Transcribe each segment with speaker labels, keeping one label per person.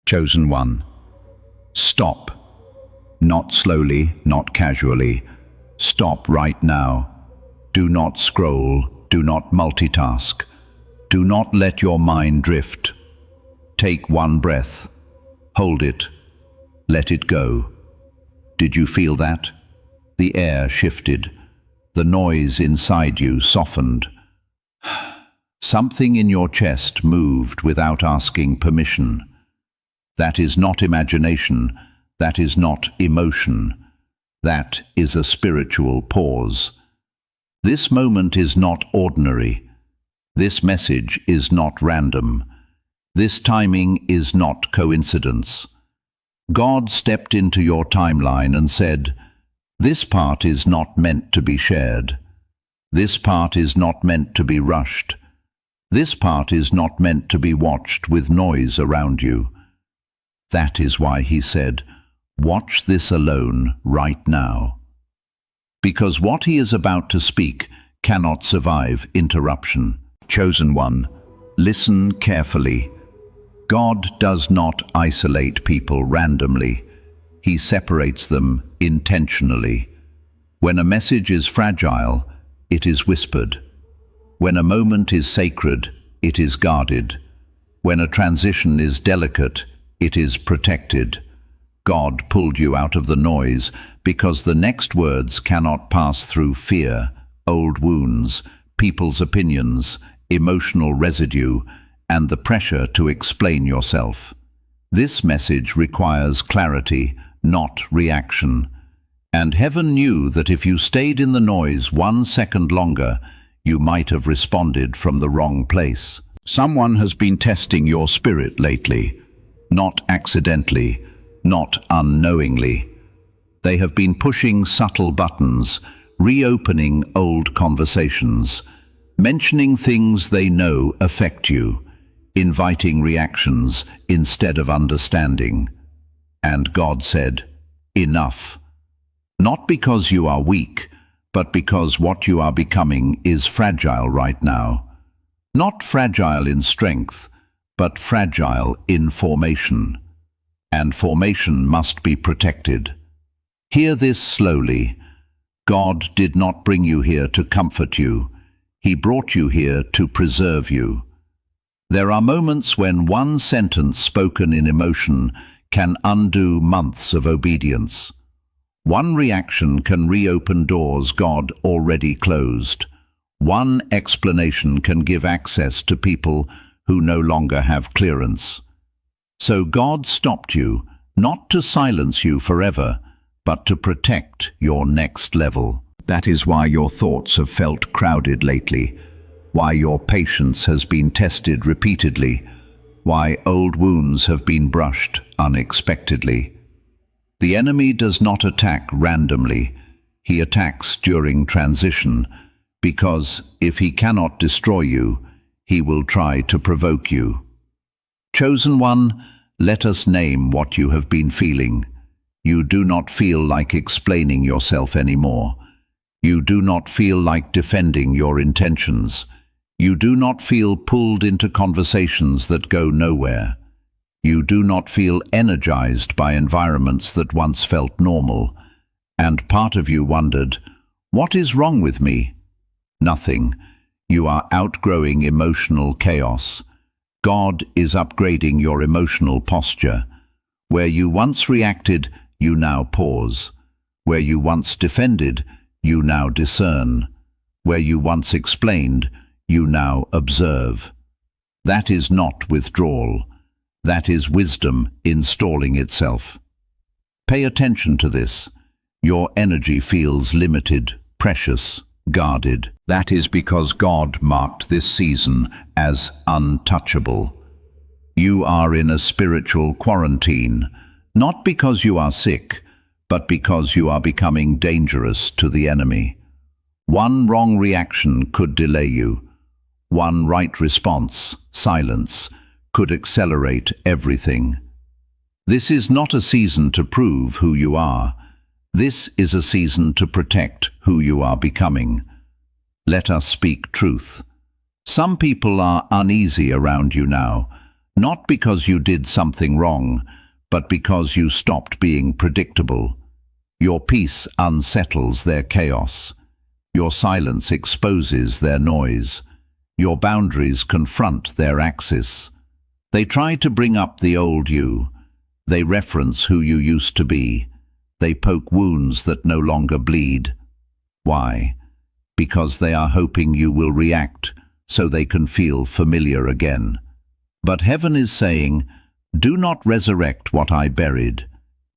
Speaker 1: Chosen one. Stop. Not slowly, not casually. Stop right now. Do not scroll. Do not multitask. Do not let your mind drift. Take one breath. Hold it. Let it go. Did you feel that? The air shifted. The noise inside you softened. Something in your chest moved without asking permission. That is not imagination. That is not emotion. That is a spiritual pause. This moment is not ordinary. This message is not random. This timing is not coincidence. God stepped into your timeline and said, "This part is not meant to be shared. This part is not meant to be rushed. This part is not meant to be watched with noise around you." That is why he said, "Watch this alone right now." Because what he is about to speak cannot survive interruption. Chosen one, listen carefully. God does not isolate people randomly. He separates them intentionally. When a message is fragile, it is whispered. When a moment is sacred, it is guarded. When a transition is delicate, it is protected. God pulled you out of the noise because the next words cannot pass through fear, old wounds, people's opinions, emotional residue, and the pressure to explain yourself. This message requires clarity, not reaction. And heaven knew that if you stayed in the noise 1 second longer, you might have responded from the wrong place. Someone has been testing your spirit lately, not accidentally, not unknowingly. They have been pushing subtle buttons, reopening old conversations, mentioning things they know affect you, inviting reactions instead of understanding. And God said, "Enough." Not because you are weak, but because what you are becoming is fragile right now. Not fragile in strength, but fragile in formation. And formation must be protected. Hear this slowly. God did not bring you here to comfort you. He brought you here to preserve you. There are moments when one sentence spoken in emotion can undo months of obedience. One reaction can reopen doors God already closed. One explanation can give access to people who no longer have clearance. So God stopped you, not to silence you forever, but to protect your next level. That is why your thoughts have felt crowded lately, why your patience has been tested repeatedly, why old wounds have been brushed unexpectedly. The enemy does not attack randomly. He attacks during transition, because if he cannot destroy you, he will try to provoke you. Chosen one, let us name what you have been feeling. You do not feel like explaining yourself anymore. You do not feel like defending your intentions. You do not feel pulled into conversations that go nowhere. You do not feel energized by environments that once felt normal. And part of you wondered, what is wrong with me? Nothing. You are outgrowing emotional chaos. God is upgrading your emotional posture. Where you once reacted, you now pause. Where you once defended, you now discern. Where you once explained, you now observe. That is not withdrawal. That is wisdom installing itself. Pay attention to this. Your energy feels limited, precious, guarded. That is because God marked this season as untouchable. You are in a spiritual quarantine, not because you are sick, but because you are becoming dangerous to the enemy. One wrong reaction could delay you. One right response, silence, could accelerate everything. This is not a season to prove who you are. This is a season to protect who you are becoming. Let us speak truth. Some people are uneasy around you now, Not because you did something wrong, but because you stopped being predictable. Your peace unsettles their chaos. Your silence exposes their noise. Your boundaries confront their axis. They try to bring up the old you. They reference who you used to be. They poke wounds that no longer bleed. Why? Because they are hoping you will react so they can feel familiar again. But heaven is saying, do not resurrect what I buried.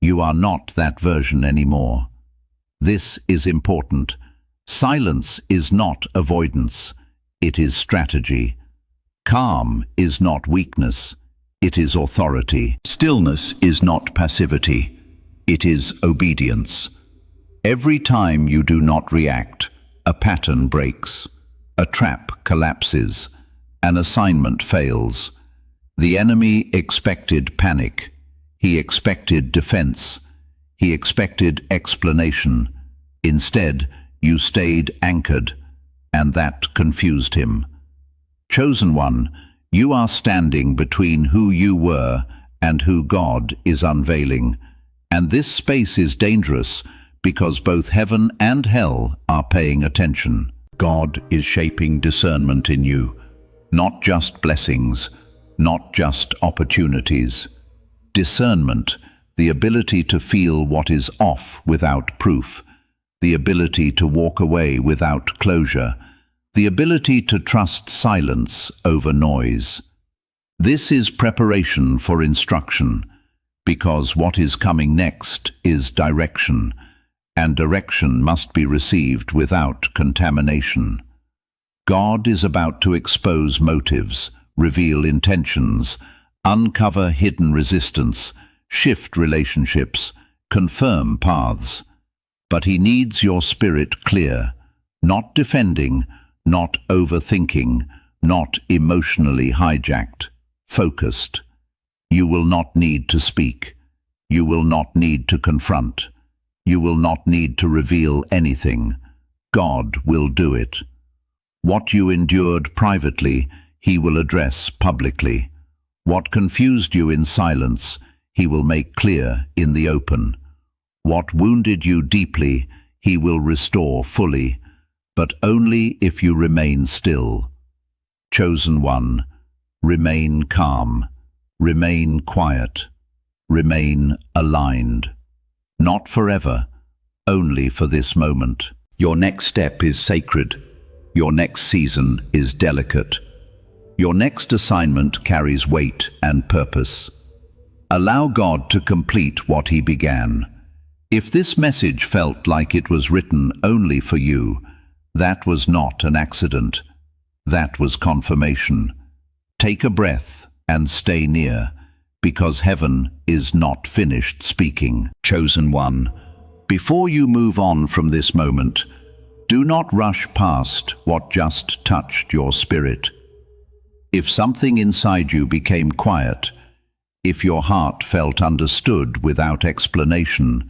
Speaker 1: You are not that version anymore. This is important. Silence is not avoidance. It is strategy. Calm is not weakness. It is authority. Stillness is not passivity. It is obedience. Every time you do not react, a pattern breaks. A trap collapses. An assignment fails. The enemy expected panic. He expected defense. He expected explanation. Instead, you stayed anchored, and that confused him. Chosen one, you are standing between who you were and who God is unveiling. And this space is dangerous because both heaven and hell are paying attention. God is shaping discernment in you, not just blessings, not just opportunities. Discernment, the ability to feel what is off without proof, the ability to walk away without closure, the ability to trust silence over noise. This is preparation for instruction, because what is coming next is direction, and direction must be received without contamination. God is about to expose motives, reveal intentions, uncover hidden resistance, shift relationships, confirm paths. But he needs your spirit clear, not defending, not overthinking, not emotionally hijacked, focused. You will not need to speak. You will not need to confront. You will not need to reveal anything. God will do it. What you endured privately, he will address publicly. What confused you in silence, he will make clear in the open. What wounded you deeply, he will restore fully, but only if you remain still. Chosen one, remain calm, remain quiet, remain aligned. Not forever, only for this moment. Your next step is sacred. Your next season is delicate. Your next assignment carries weight and purpose. Allow God to complete what he began. If this message felt like it was written only for you, that was not an accident. That was confirmation. Take a breath and stay near, because heaven is not finished speaking. Chosen one, before you move on from this moment, do not rush past what just touched your spirit. If something inside you became quiet, if your heart felt understood without explanation,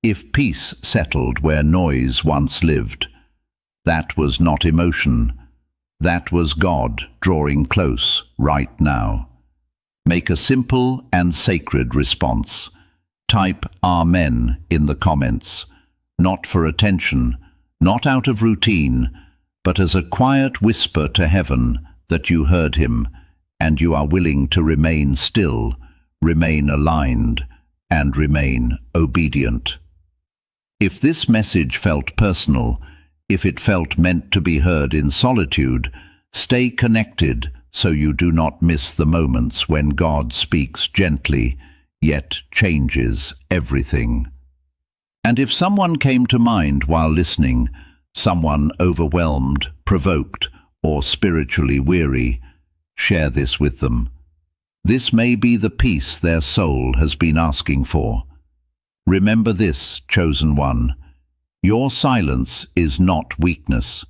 Speaker 1: if peace settled where noise once lived, that was not emotion. That was God drawing close right now. Make a simple and sacred response. Type Amen in the comments, not for attention, not out of routine, but as a quiet whisper to heaven that you heard him, and you are willing to remain still, remain aligned, and remain obedient. If this message felt personal, if it felt meant to be heard in solitude, stay connected so you do not miss the moments when God speaks gently, yet changes everything. And if someone came to mind while listening, someone overwhelmed, provoked, or spiritually weary, share this with them. This may be the peace their soul has been asking for. Remember this, chosen one. Your silence is not weakness.